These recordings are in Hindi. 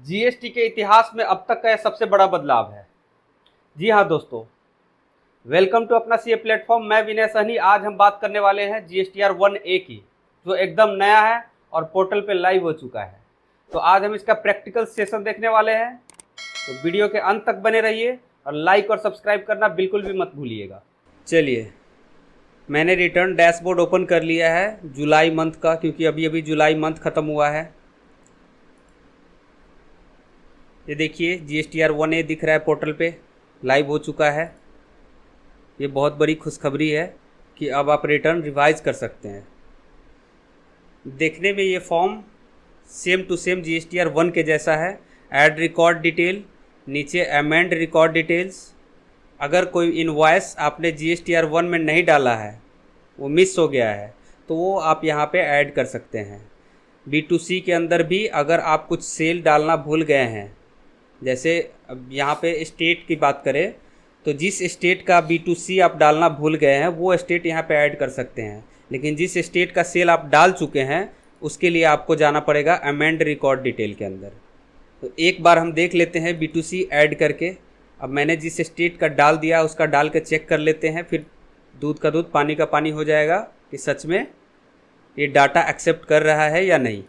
जीएसटी के इतिहास में अब तक का यह सबसे बड़ा बदलाव है। जी हाँ दोस्तों, वेलकम टू अपना सीए प्लेटफॉर्म। मैं विनय सहनी। आज हम बात करने वाले हैं जीएसटीआर 1A की, जो एकदम नया है और पोर्टल पे लाइव हो चुका है। तो आज हम इसका प्रैक्टिकल सेशन देखने वाले हैं, तो वीडियो के अंत तक बने रहिए और लाइक और सब्सक्राइब करना बिल्कुल भी मत भूलिएगा। चलिए, मैंने रिटर्न डैशबोर्ड ओपन कर लिया है जुलाई मंथ का, क्योंकि अभी अभी जुलाई मंथ ख़त्म हुआ है। ये देखिए जीएसटीआर 1A दिख रहा है, पोर्टल पे लाइव हो चुका है। ये बहुत बड़ी खुशखबरी है कि अब आप रिटर्न रिवाइज कर सकते हैं। देखने में ये form same to same GSTR 1 के जैसा है। ऐड रिकॉर्ड डिटेल, नीचे अमेंड रिकॉर्ड डिटेल्स। अगर कोई इनवॉइस आपने जीएसटीआर 1 में नहीं डाला है, वो मिस हो गया है, तो वो आप यहाँ पे ऐड कर सकते हैं। B2C के अंदर भी अगर आप कुछ सेल डालना भूल गए हैं, जैसे अब यहाँ पे स्टेट की बात करें तो जिस स्टेट का B2C आप डालना भूल गए हैं वो स्टेट यहाँ पे ऐड कर सकते हैं। लेकिन जिस स्टेट का सेल आप डाल चुके हैं उसके लिए आपको जाना पड़ेगा अमेंड रिकॉर्ड डिटेल के अंदर। तो एक बार हम देख लेते हैं B2C ऐड करके। अब मैंने जिस स्टेट का डाल दिया उसका डाल के चेक कर लेते हैं, फिर दूध का दूध पानी का पानी हो जाएगा कि सच में ये डाटा एक्सेप्ट कर रहा है या नहीं।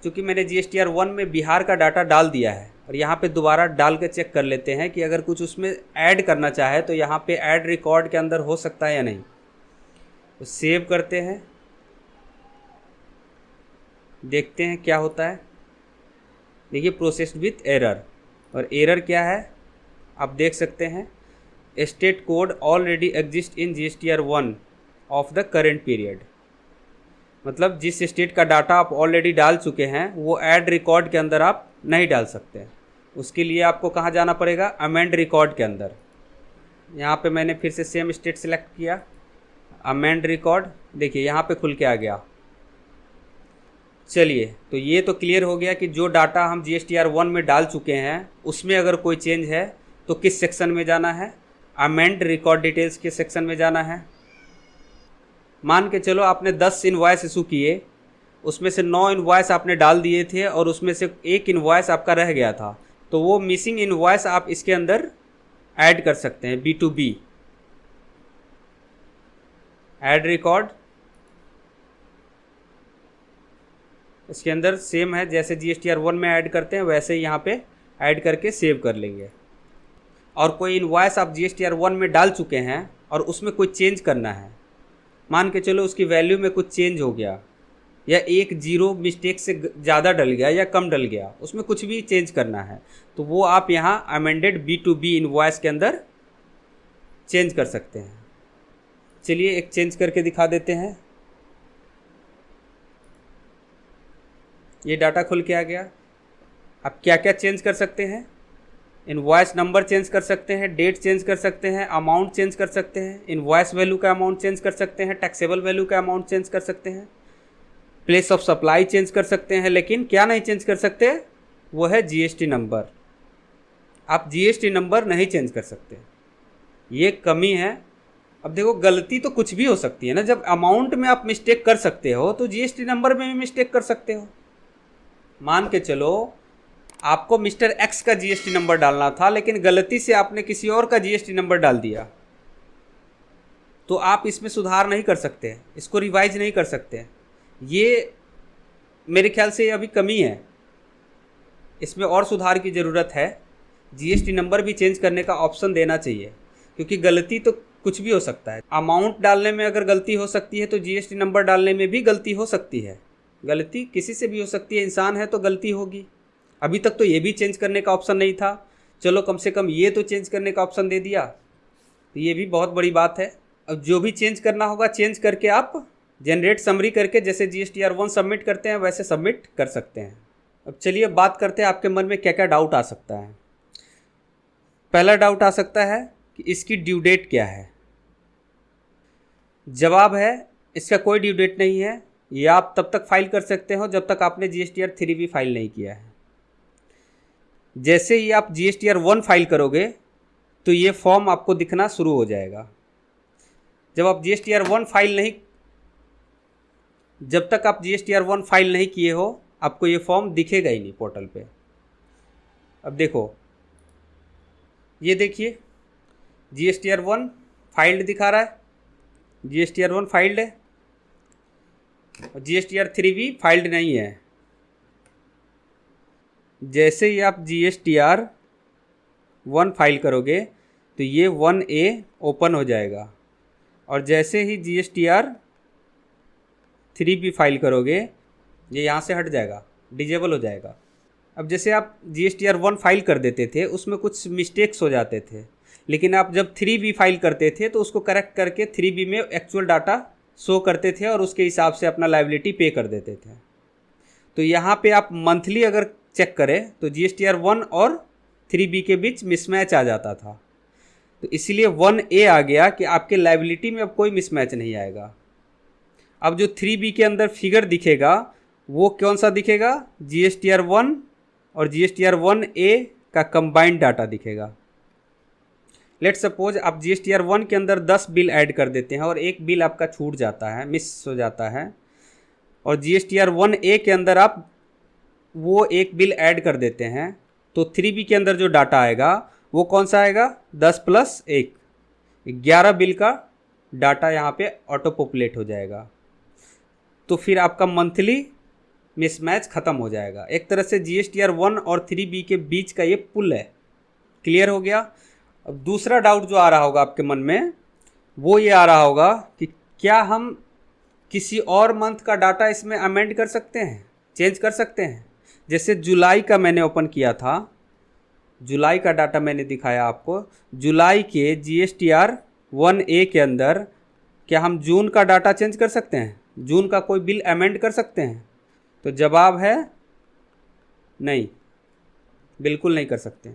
क्योंकि मैंने जीएसटीआर 1 में बिहार का डाटा डाल दिया है, और यहाँ पे दोबारा डाल के चेक कर लेते हैं कि अगर कुछ उसमें ऐड करना चाहे तो यहाँ पे ऐड रिकॉर्ड के अंदर हो सकता है या नहीं। तो सेव करते हैं, देखते हैं क्या होता है। देखिए प्रोसेस्ड विथ एरर, और एरर क्या है आप देख सकते हैं। State code already exist in GSTR 1 of the current period. मतलब जिस स्टेट का डाटा आप ऑलरेडी डाल चुके हैं वो ऐड रिकॉर्ड के अंदर आप नहीं डाल सकते। उसके लिए आपको कहाँ जाना पड़ेगा, अमेंड रिकॉर्ड के अंदर। यहाँ पे मैंने फिर से सेम स्टेट सेलेक्ट किया, अमेंड रिकॉर्ड, देखिए यहाँ पे खुल के आ गया। चलिए, तो ये तो क्लियर हो गया कि जो डाटा हम जीएसटीआर 1 में डाल चुके हैं उसमें अगर कोई चेंज है तो किस सेक्शन में जाना है, अमेंड रिकॉर्ड डिटेल्स के सेक्शन में जाना है। मान के चलो आपने 10 इनवॉइस इशू किए, उसमें से 9 इनवॉइस आपने डाल दिए थे और उसमें से एक इनवॉइस आपका रह गया था, तो वो मिसिंग इनवॉइस आप इसके अंदर ऐड कर सकते हैं। B2B ऐड रिकॉर्ड, इसके अंदर सेम है जैसे जीएसटीआर 1 में ऐड करते हैं वैसे ही यहाँ पे ऐड करके सेव कर लेंगे। और कोई इनवॉइस आप जीएसटीआर 1 में डाल चुके हैं और उसमें कोई चेंज करना है, मान के चलो उसकी वैल्यू में कुछ चेंज हो गया, या एक जीरो मिस्टेक से ज़्यादा डल गया या कम डल गया, उसमें कुछ भी चेंज करना है, तो वो आप यहाँ अमेंडेड B2B इनवॉइस के अंदर चेंज कर सकते हैं। चलिए एक चेंज करके दिखा देते हैं। ये डाटा खुल के आ गया। अब क्या क्या चेंज कर सकते हैं, इनवॉइस नंबर चेंज कर सकते हैं, डेट चेंज कर सकते हैं, अमाउंट चेंज कर सकते हैं, इनवॉइस वैल्यू का अमाउंट चेंज कर सकते हैं, टैक्सेबल वैल्यू का अमाउंट चेंज कर सकते हैं, प्लेस ऑफ सप्लाई चेंज कर सकते हैं। लेकिन क्या नहीं चेंज कर सकते, वो है जीएसटी नंबर। आप जीएसटी नंबर नहीं चेंज कर सकते, ये कमी है। अब देखो गलती तो कुछ भी हो सकती है ना, जब अमाउंट में आप मिस्टेक कर सकते हो तो जीएसटी नंबर में भी मिस्टेक कर सकते हो। मान के चलो आपको मिस्टर एक्स का जीएसटी नंबर डालना था, लेकिन गलती से आपने किसी और का जीएसटी नंबर डाल दिया, तो आप इसमें सुधार नहीं कर सकते, इसको रिवाइज नहीं कर सकते। ये मेरे ख्याल से अभी कमी है, इसमें और सुधार की ज़रूरत है। जीएसटी नंबर भी चेंज करने का ऑप्शन देना चाहिए, क्योंकि गलती तो कुछ भी हो सकता है। अमाउंट डालने में अगर गलती हो सकती है तो जीएसटी नंबर डालने में भी गलती हो सकती है। गलती किसी से भी हो सकती है, इंसान है तो गलती होगी। अभी तक तो ये भी चेंज करने का ऑप्शन नहीं था, चलो कम से कम ये तो चेंज करने का ऑप्शन दे दिया, तो ये भी बहुत बड़ी बात है। अब जो भी चेंज करना होगा चेंज करके आप जनरेट समरी करके जैसे जीएसटीआर 1 सबमिट करते हैं वैसे सबमिट कर सकते हैं। अब चलिए बात करते हैं आपके मन में क्या क्या डाउट आ सकता है। पहला डाउट आ सकता है कि इसकी ड्यू डेट क्या है। जवाब है इसका कोई ड्यू डेट नहीं है, ये आप तब तक फाइल कर सकते हो जब तक आपने जीएसटीआर 3B फाइल नहीं किया है। जैसे ही आप जीएसटीआर 1 फाइल करोगे तो ये फॉर्म आपको दिखना शुरू हो जाएगा। जब आप जीएसटीआर 1 फाइल नहीं जब तक आप जीएसटीआर 1 फाइल नहीं किए हो आपको ये फॉर्म दिखेगा ही नहीं पोर्टल पे। अब देखो, ये देखिए GSTR1 फाइल्ड दिखा रहा है, GSTR1 फाइल्ड है और GSTR3 भी फाइल्ड नहीं है। जैसे ही आप GSTR1 फाइल करोगे तो ये 1A ओपन हो जाएगा और जैसे ही GSTR3 भी फाइल करोगे ये यहाँ से हट जाएगा, डिजेबल हो जाएगा। अब जैसे आप GSTR1 फाइल कर देते थे उसमें कुछ मिस्टेक्स हो जाते थे, लेकिन आप जब 3B फाइल करते थे तो उसको करेक्ट करके 3B में एक्चुअल डाटा शो करते थे और उसके हिसाब से अपना लायबिलिटी पे कर देते थे। तो यहाँ पे आप मंथली अगर चेक करें तो GSTR1 और 3B के बीच मिसमैच आ जाता था, तो इसीलिए 1A आ गया कि आपके लायबिलिटी में अब कोई मिसमैच नहीं आएगा। अब जो 3B के अंदर फिगर दिखेगा वो कौन सा दिखेगा, GSTR1 और GSTR1A का कंबाइंड डाटा दिखेगा। लेट सपोज आप GSTR1 के अंदर 10 बिल ऐड कर देते हैं और एक बिल आपका छूट जाता है, मिस हो जाता है, और GSTR1A के अंदर आप वो एक बिल ऐड कर देते हैं, तो 3B के अंदर जो डाटा आएगा वो कौन सा आएगा, 10 + 1, 11 बिल का डाटा यहाँ पे ऑटो पॉपुलेट हो जाएगा। तो फिर आपका मंथली मिसमैच ख़त्म हो जाएगा। एक तरह से GSTR1 और 3B के बीच का ये पुल है। क्लियर हो गया। अब दूसरा डाउट जो आ रहा होगा आपके मन में वो ये आ रहा होगा कि क्या हम किसी और मंथ का डाटा इसमें अमेंड कर सकते हैं, चेंज कर सकते हैं। जैसे जुलाई का मैंने ओपन किया था, जुलाई का डाटा मैंने दिखाया आपको, जुलाई के GSTR1A के अंदर क्या हम जून का डाटा चेंज कर सकते हैं, जून का कोई बिल अमेंड कर सकते हैं। तो जवाब है नहीं, बिल्कुल नहीं कर सकते।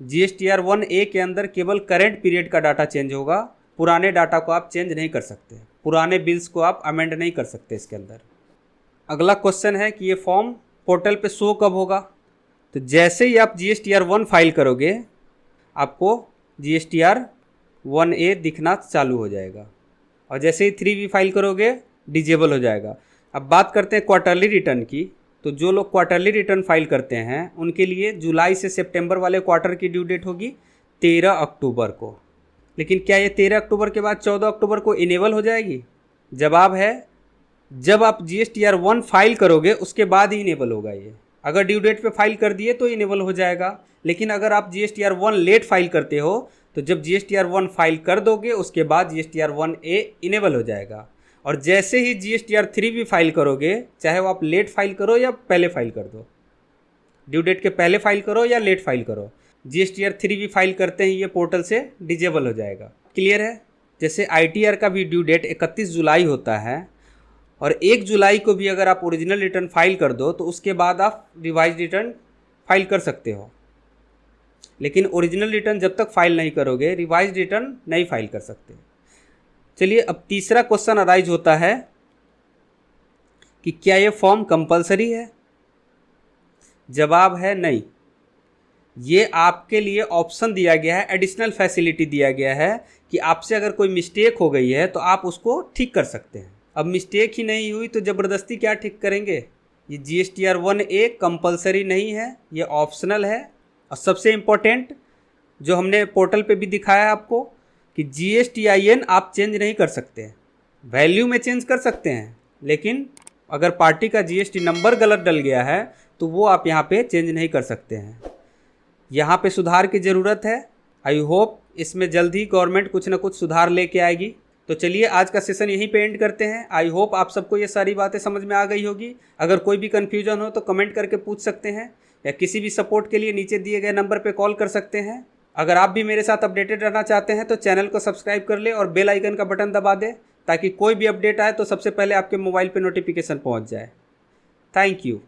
GSTR1A के अंदर केवल करेंट पीरियड का डाटा चेंज होगा, पुराने डाटा को आप चेंज नहीं कर सकते, पुराने बिल्स को आप अमेंड नहीं कर सकते इसके अंदर। अगला क्वेश्चन है कि ये फॉर्म पोर्टल पे शो कब होगा। तो जैसे ही आप GSTR1 फाइल करोगे आपको GSTR1A दिखना चालू हो जाएगा और जैसे ही 3B फाइल करोगे डिजेबल हो जाएगा। अब बात करते हैं क्वार्टरली रिटर्न की। तो जो लोग क्वार्टरली रिटर्न फाइल करते हैं उनके लिए जुलाई से सितंबर वाले क्वार्टर की ड्यू डेट होगी 13 अक्टूबर को। लेकिन क्या ये 13 अक्टूबर के बाद 14 अक्टूबर को इनेबल हो जाएगी? जवाब है जब आप GSTR1 फाइल करोगे उसके बाद ही इनेबल होगा ये। अगर ड्यू डेट पे फाइल कर दिए तो इनेबल हो जाएगा, लेकिन अगर आप GSTR1 लेट फाइल करते हो तो जब GSTR1 फाइल कर दोगे उसके बाद GSTR1A इनेबल हो जाएगा। और जैसे ही GSTR3 भी फाइल करोगे, चाहे वो आप लेट फाइल करो या पहले फाइल कर दो, ड्यू डेट के पहले फाइल करो या लेट फाइल करो, GSTR3 भी फाइल करते ही ये पोर्टल से डिजेबल हो जाएगा। क्लियर है। जैसे ITR का भी ड्यू डेट 31 जुलाई होता है और 1 जुलाई को भी अगर आप ओरिजिनल रिटर्न फाइल कर दो तो उसके बाद आप रिवाइज रिटर्न फाइल कर सकते हो, लेकिन ओरिजिनल रिटर्न जब तक फाइल नहीं करोगे रिवाइज रिटर्न नहीं फाइल कर सकते। चलिए अब तीसरा क्वेश्चन अराइज होता है कि क्या ये फॉर्म कंपलसरी है। जवाब है नहीं, ये आपके लिए ऑप्शन दिया गया है, एडिशनल फैसिलिटी दिया गया है कि आपसे अगर कोई मिस्टेक हो गई है तो आप उसको ठीक कर सकते हैं। अब मिस्टेक ही नहीं हुई तो ज़बरदस्ती क्या ठीक करेंगे। ये GSTR1A कंपलसरी नहीं है, ये ऑप्शनल है। और सबसे इम्पोर्टेंट जो हमने पोर्टल पे भी दिखाया है आपको कि GSTIN आप चेंज नहीं कर सकते, वैल्यू में चेंज कर सकते हैं, लेकिन अगर पार्टी का GST नंबर गलत डल गया है तो वो आप यहाँ पे चेंज नहीं कर सकते हैं। यहाँ पे सुधार की ज़रूरत है। आई होप इसमें जल्द ही गवर्नमेंट कुछ ना कुछ सुधार लेके आएगी। तो चलिए आज का सेशन यहीं पे एंड करते हैं। आई होप आप सबको ये सारी बातें समझ में आ गई होगी। अगर कोई भी कन्फ्यूजन हो तो कमेंट करके पूछ सकते हैं या किसी भी सपोर्ट के लिए नीचे दिए गए नंबर पे कॉल कर सकते हैं। अगर आप भी मेरे साथ अपडेटेड रहना चाहते हैं तो चैनल को सब्सक्राइब कर ले और बेल आइकन का बटन दबा दे ताकि कोई भी अपडेट आए तो सबसे पहले आपके मोबाइल पे नोटिफिकेशन पहुंच जाए। Thank you.